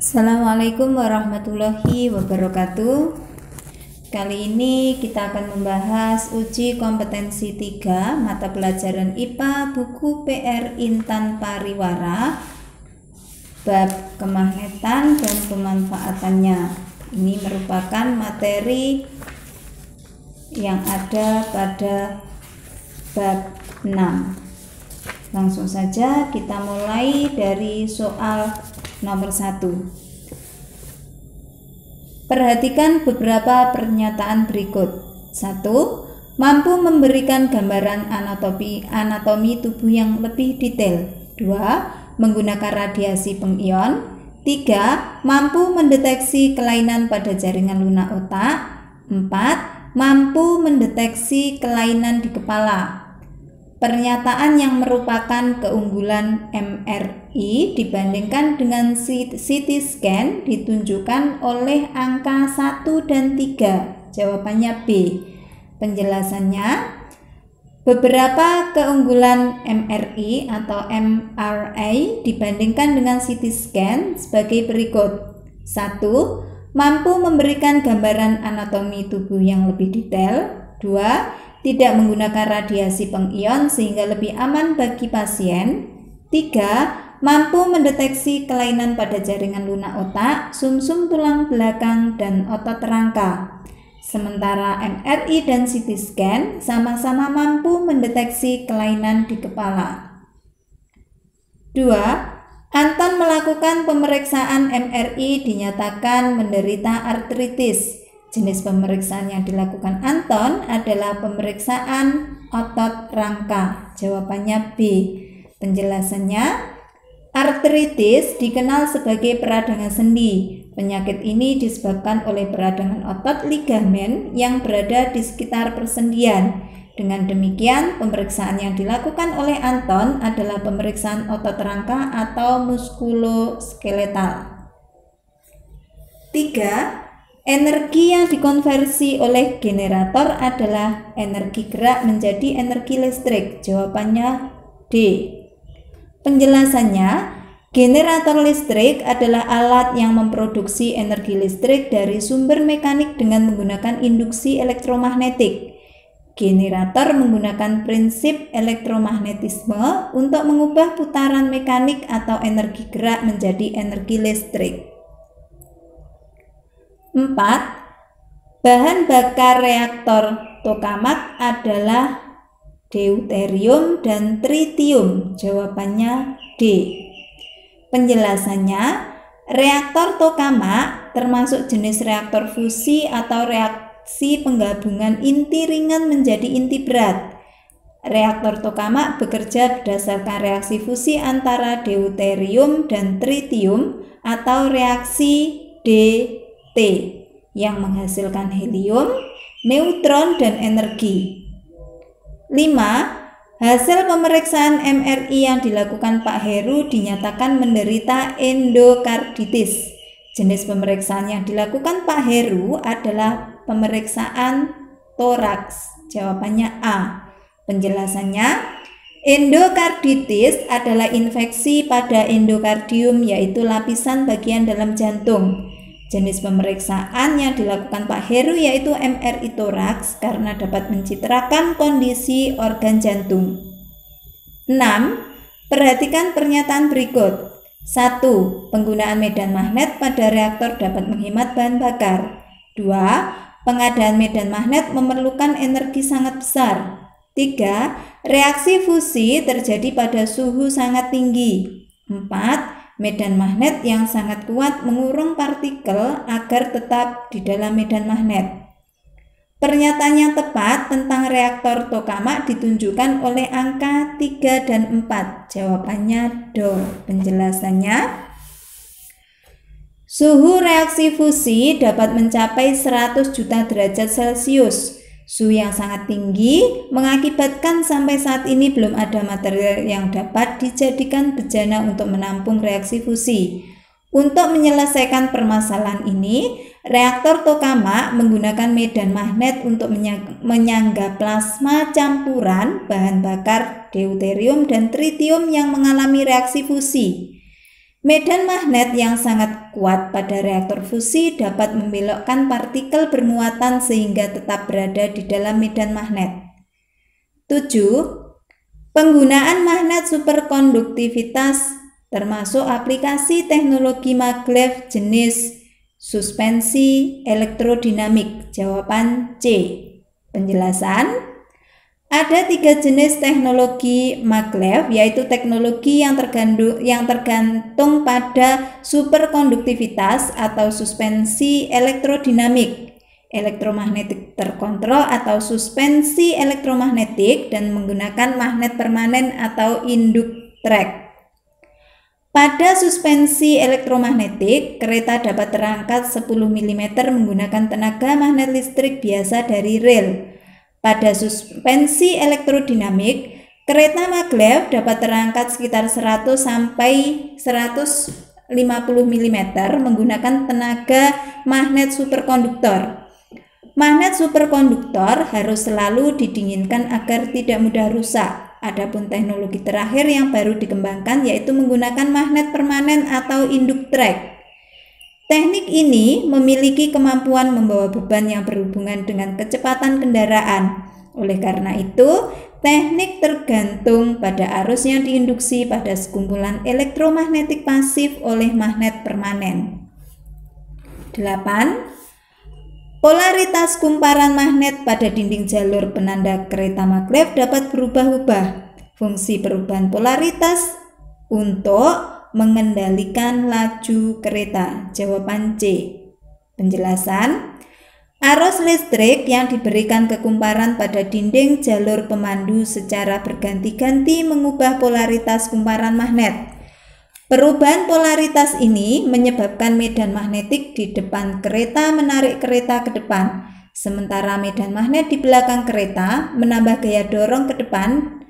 Assalamualaikum warahmatullahi wabarakatuh. Kali ini kita akan membahas uji kompetensi 3 mata pelajaran IPA buku PR Intan Pariwara bab kemagnetan dan pemanfaatannya. Ini merupakan materi yang ada pada bab 6. Langsung saja kita mulai dari soal nomor 1. Perhatikan beberapa pernyataan berikut. 1. Mampu memberikan gambaran anatomi tubuh yang lebih detail. 2. Menggunakan radiasi pengion. 3. Mampu mendeteksi kelainan pada jaringan lunak otak. 4. Mampu mendeteksi kelainan di kepala. Pernyataan yang merupakan keunggulan MRI dibandingkan dengan CT scan ditunjukkan oleh angka 1 dan 3. Jawabannya B. Penjelasannya, beberapa keunggulan MRI atau MRI dibandingkan dengan CT scan sebagai berikut. 1. Mampu memberikan gambaran anatomi tubuh yang lebih detail. 2. Tidak menggunakan radiasi pengion sehingga lebih aman bagi pasien. 3. Mampu mendeteksi kelainan pada jaringan lunak otak, sumsum tulang belakang, dan otot rangka. Sementara MRI dan CT scan sama-sama mampu mendeteksi kelainan di kepala. 2. Anton melakukan pemeriksaan MRI dinyatakan menderita artritis. Jenis pemeriksaan yang dilakukan Anton adalah pemeriksaan otot rangka. Jawabannya B. Penjelasannya, artritis dikenal sebagai peradangan sendi. Penyakit ini disebabkan oleh peradangan otot ligamen yang berada di sekitar persendian. Dengan demikian, pemeriksaan yang dilakukan oleh Anton adalah pemeriksaan otot rangka atau muskuloskeletal. 3. Energi yang dikonversi oleh generator adalah energi gerak menjadi energi listrik. Jawabannya D. Penjelasannya, generator listrik adalah alat yang memproduksi energi listrik dari sumber mekanik dengan menggunakan induksi elektromagnetik. Generator menggunakan prinsip elektromagnetisme untuk mengubah putaran mekanik atau energi gerak menjadi energi listrik. 4. Bahan bakar reaktor tokamak adalah deuterium dan tritium. Jawabannya D. Penjelasannya, reaktor tokamak termasuk jenis reaktor fusi atau reaksi penggabungan inti ringan menjadi inti berat. Reaktor tokamak bekerja berdasarkan reaksi fusi antara deuterium dan tritium atau reaksi DT yang menghasilkan helium, neutron, dan energi. 5. Hasil pemeriksaan MRI yang dilakukan Pak Heru dinyatakan menderita endokarditis. Jenis pemeriksaan yang dilakukan Pak Heru adalah pemeriksaan toraks. Jawabannya A. Penjelasannya, endokarditis adalah infeksi pada endokardium, yaitu lapisan bagian dalam jantung. Jenis pemeriksaan yang dilakukan Pak Heru yaitu MRI toraks karena dapat mencitrakan kondisi organ jantung. 6. Perhatikan pernyataan berikut. 1. Penggunaan medan magnet pada reaktor dapat menghemat bahan bakar. 2. Pengadaan medan magnet memerlukan energi sangat besar. 3. Reaksi fusi terjadi pada suhu sangat tinggi. 4. Medan magnet yang sangat kuat mengurung partikel agar tetap di dalam medan magnet. Pernyataan yang tepat tentang reaktor tokamak ditunjukkan oleh angka 3 dan 4. Jawabannya D. Penjelasannya, suhu reaksi fusi dapat mencapai 100 juta derajat Celcius. Suhu yang sangat tinggi mengakibatkan sampai saat ini belum ada material yang dapat dijadikan bejana untuk menampung reaksi fusi. Untuk menyelesaikan permasalahan ini, reaktor tokamak menggunakan medan magnet untuk menyangga plasma campuran bahan bakar deuterium dan tritium yang mengalami reaksi fusi. Medan magnet yang sangat kuat pada reaktor fusi dapat membelokkan partikel bermuatan sehingga tetap berada di dalam medan magnet. 7. Penggunaan magnet superkonduktivitas termasuk aplikasi teknologi maglev jenis suspensi elektrodinamik. Jawaban C. Penjelasan: ada 3 jenis teknologi maglev, yaitu teknologi yang tergantung pada superkonduktivitas atau suspensi elektrodinamik, elektromagnetik terkontrol atau suspensi elektromagnetik, dan menggunakan magnet permanen atau induktrek. Pada suspensi elektromagnetik, kereta dapat terangkat 10 mm menggunakan tenaga magnet listrik biasa dari rel. Pada suspensi elektrodinamik, kereta maglev dapat terangkat sekitar 100 sampai 150 mm menggunakan tenaga magnet superkonduktor. Magnet superkonduktor harus selalu didinginkan agar tidak mudah rusak. Adapun teknologi terakhir yang baru dikembangkan yaitu menggunakan magnet permanen atau induktrek. Teknik ini memiliki kemampuan membawa beban yang berhubungan dengan kecepatan kendaraan. Oleh karena itu, teknik tergantung pada arus yang diinduksi pada sekumpulan elektromagnetik pasif oleh magnet permanen. 8. Polaritas kumparan magnet pada dinding jalur penanda kereta maglev dapat berubah-ubah. Fungsi perubahan polaritas untuk mengendalikan laju kereta. Jawaban C. Penjelasan: arus listrik yang diberikan ke kumparan pada dinding jalur pemandu secara berganti-ganti mengubah polaritas kumparan magnet. Perubahan polaritas ini menyebabkan medan magnetik di depan kereta menarik kereta ke depan, sementara medan magnet di belakang kereta menambah gaya dorong ke depan.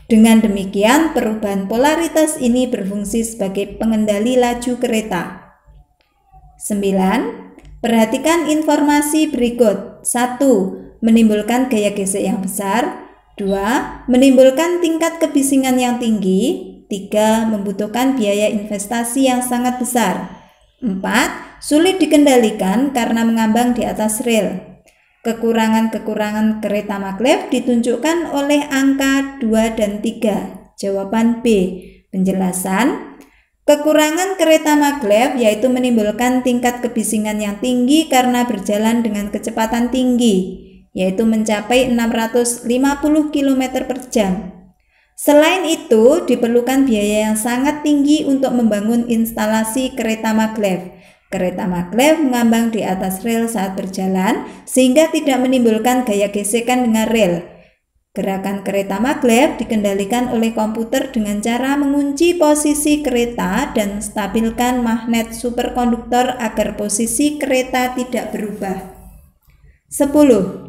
Dengan demikian, perubahan polaritas ini berfungsi sebagai pengendali laju kereta. 9. Perhatikan informasi berikut. 1. Menimbulkan gaya gesek yang besar. 2. Menimbulkan tingkat kebisingan yang tinggi. 3. Membutuhkan biaya investasi yang sangat besar. 4. Sulit dikendalikan karena mengambang di atas rel. Kekurangan-kekurangan kereta maglev ditunjukkan oleh angka 2 dan 3. Jawaban B. Penjelasan: kekurangan kereta maglev yaitu menimbulkan tingkat kebisingan yang tinggi karena berjalan dengan kecepatan tinggi, yaitu mencapai 650 km per jam. Selain itu, diperlukan biaya yang sangat tinggi untuk membangun instalasi kereta maglev. Kereta maglev mengambang di atas rel saat berjalan sehingga tidak menimbulkan gaya gesekan dengan rel. Gerakan kereta maglev dikendalikan oleh komputer dengan cara mengunci posisi kereta dan stabilkan magnet superkonduktor agar posisi kereta tidak berubah. 10.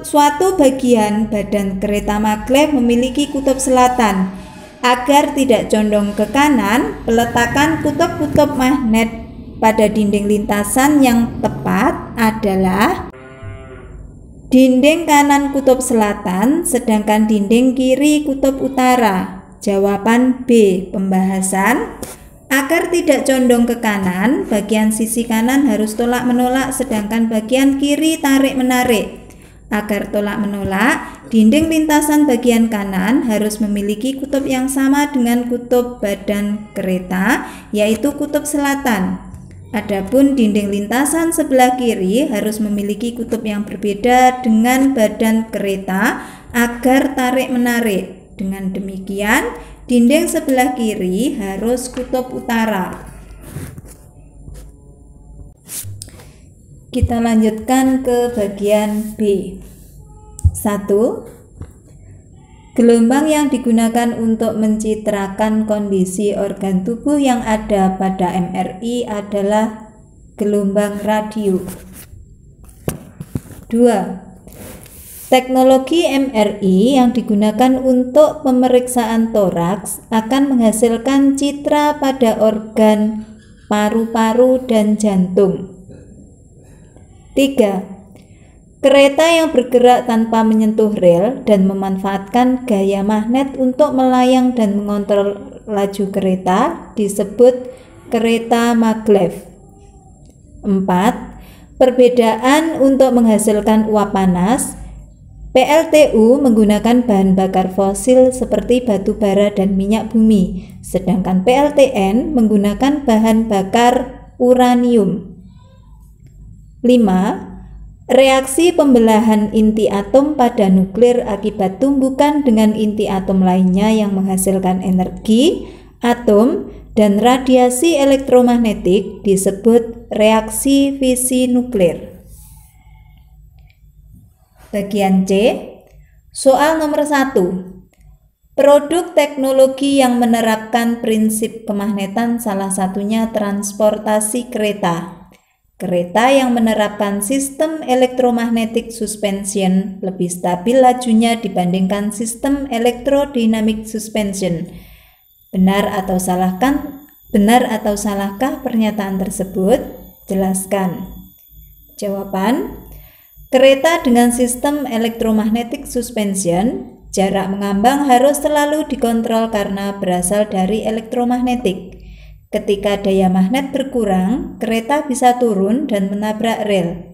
Suatu bagian badan kereta maglev memiliki kutub selatan. Agar tidak condong ke kanan, peletakan kutub-kutub magnet pada dinding lintasan yang tepat adalah dinding kanan kutub selatan, sedangkan dinding kiri kutub utara. Jawaban B. Pembahasan: agar tidak condong ke kanan, bagian sisi kanan harus tolak-menolak, sedangkan bagian kiri tarik-menarik. Agar tolak-menolak, dinding lintasan bagian kanan harus memiliki kutub yang sama dengan kutub badan kereta, yaitu kutub selatan. Adapun dinding lintasan sebelah kiri harus memiliki kutub yang berbeda dengan badan kereta agar tarik-menarik. Dengan demikian, dinding sebelah kiri harus kutub utara. Kita lanjutkan ke bagian B. 1. Gelombang yang digunakan untuk mencitrakan kondisi organ tubuh yang ada pada MRI adalah gelombang radio. 2. Teknologi MRI yang digunakan untuk pemeriksaan toraks akan menghasilkan citra pada organ paru-paru dan jantung. 3. Kereta yang bergerak tanpa menyentuh rel dan memanfaatkan gaya magnet untuk melayang dan mengontrol laju kereta disebut kereta maglev. 4. Perbedaan untuk menghasilkan uap panas. PLTU menggunakan bahan bakar fosil seperti batu bara dan minyak bumi, sedangkan PLTN menggunakan bahan bakar uranium. 5. Reaksi pembelahan inti atom pada nuklir akibat tumbukan dengan inti atom lainnya yang menghasilkan energi, atom, dan radiasi elektromagnetik disebut reaksi fisi nuklir. Bagian C, soal nomor 1. Produk teknologi yang menerapkan prinsip kemagnetan salah satunya transportasi kereta. Kereta yang menerapkan sistem elektromagnetic suspension lebih stabil lajunya dibandingkan sistem electrodynamic suspension. Benar atau salahkah pernyataan tersebut? Jelaskan. Jawaban: kereta dengan sistem electromagnetic suspension, jarak mengambang harus selalu dikontrol karena berasal dari elektromagnetik. Ketika daya magnet berkurang, kereta bisa turun dan menabrak rel.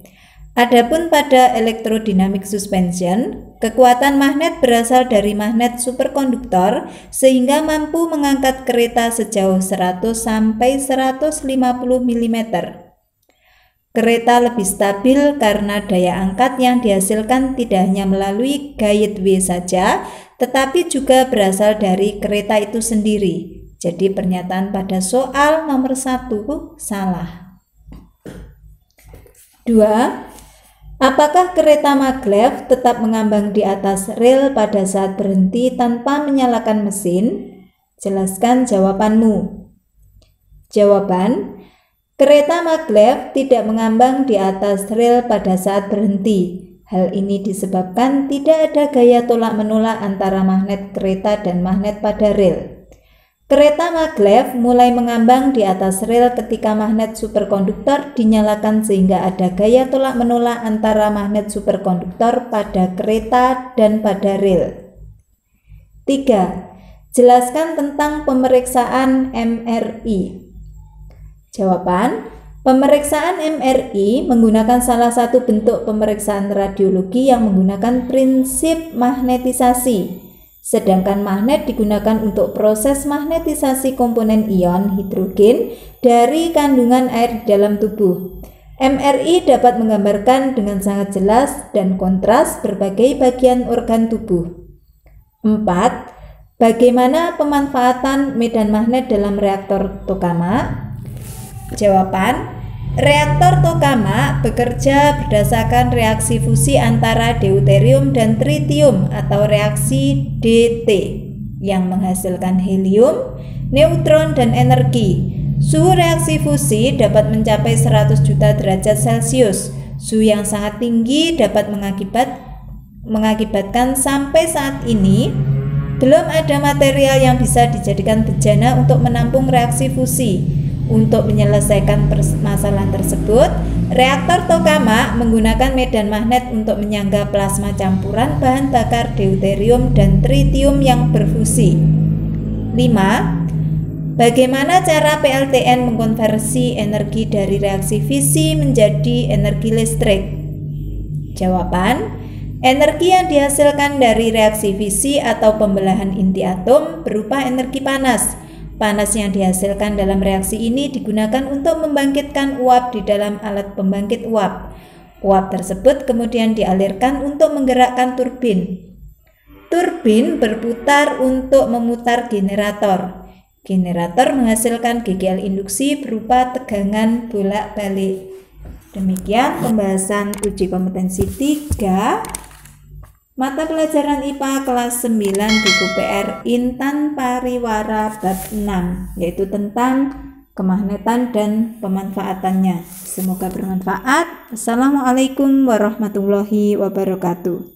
Adapun pada electrodynamic suspension, kekuatan magnet berasal dari magnet superkonduktor sehingga mampu mengangkat kereta sejauh 100 sampai 150 mm. Kereta lebih stabil karena daya angkat yang dihasilkan tidak hanya melalui guideway saja, tetapi juga berasal dari kereta itu sendiri. Jadi pernyataan pada soal nomor 1 salah. 2. Apakah kereta maglev tetap mengambang di atas rel pada saat berhenti tanpa menyalakan mesin? Jelaskan jawabanmu. Jawaban: kereta maglev tidak mengambang di atas rel pada saat berhenti. Hal ini disebabkan tidak ada gaya tolak-menolak antara magnet kereta dan magnet pada rel. Kereta maglev mulai mengambang di atas rel ketika magnet superkonduktor dinyalakan sehingga ada gaya tolak-menolak antara magnet superkonduktor pada kereta dan pada rel. 3. Jelaskan tentang pemeriksaan MRI. Jawaban: pemeriksaan MRI menggunakan salah satu bentuk pemeriksaan radiologi yang menggunakan prinsip magnetisasi. Sedangkan magnet digunakan untuk proses magnetisasi komponen ion hidrogen dari kandungan air di dalam tubuh. MRI dapat menggambarkan dengan sangat jelas dan kontras berbagai bagian organ tubuh. 4. Bagaimana pemanfaatan medan magnet dalam reaktor Tokamak? Jawaban: reaktor Tokamak bekerja berdasarkan reaksi fusi antara deuterium dan tritium atau reaksi DT yang menghasilkan helium, neutron, dan energi. Suhu reaksi fusi dapat mencapai 100 juta derajat Celcius. Suhu yang sangat tinggi dapat mengakibatkan sampai saat ini belum ada material yang bisa dijadikan bejana untuk menampung reaksi fusi. Untuk menyelesaikan permasalahan tersebut, reaktor Tokamak menggunakan medan magnet untuk menyangga plasma campuran bahan bakar deuterium dan tritium yang berfusi. 5. Bagaimana cara PLTN mengkonversi energi dari reaksi fisi menjadi energi listrik? Jawaban: energi yang dihasilkan dari reaksi fisi atau pembelahan inti atom berupa energi panas. Panas yang dihasilkan dalam reaksi ini digunakan untuk membangkitkan uap di dalam alat pembangkit uap. Uap tersebut kemudian dialirkan untuk menggerakkan turbin. Turbin berputar untuk memutar generator. Generator menghasilkan GGL induksi berupa tegangan bolak-balik. Demikian pembahasan uji kompetensi 3 mata pelajaran IPA kelas 9 buku PR Intan Pariwara bab 6, yaitu tentang kemagnetan dan pemanfaatannya. Semoga bermanfaat. Assalamualaikum warahmatullahi wabarakatuh.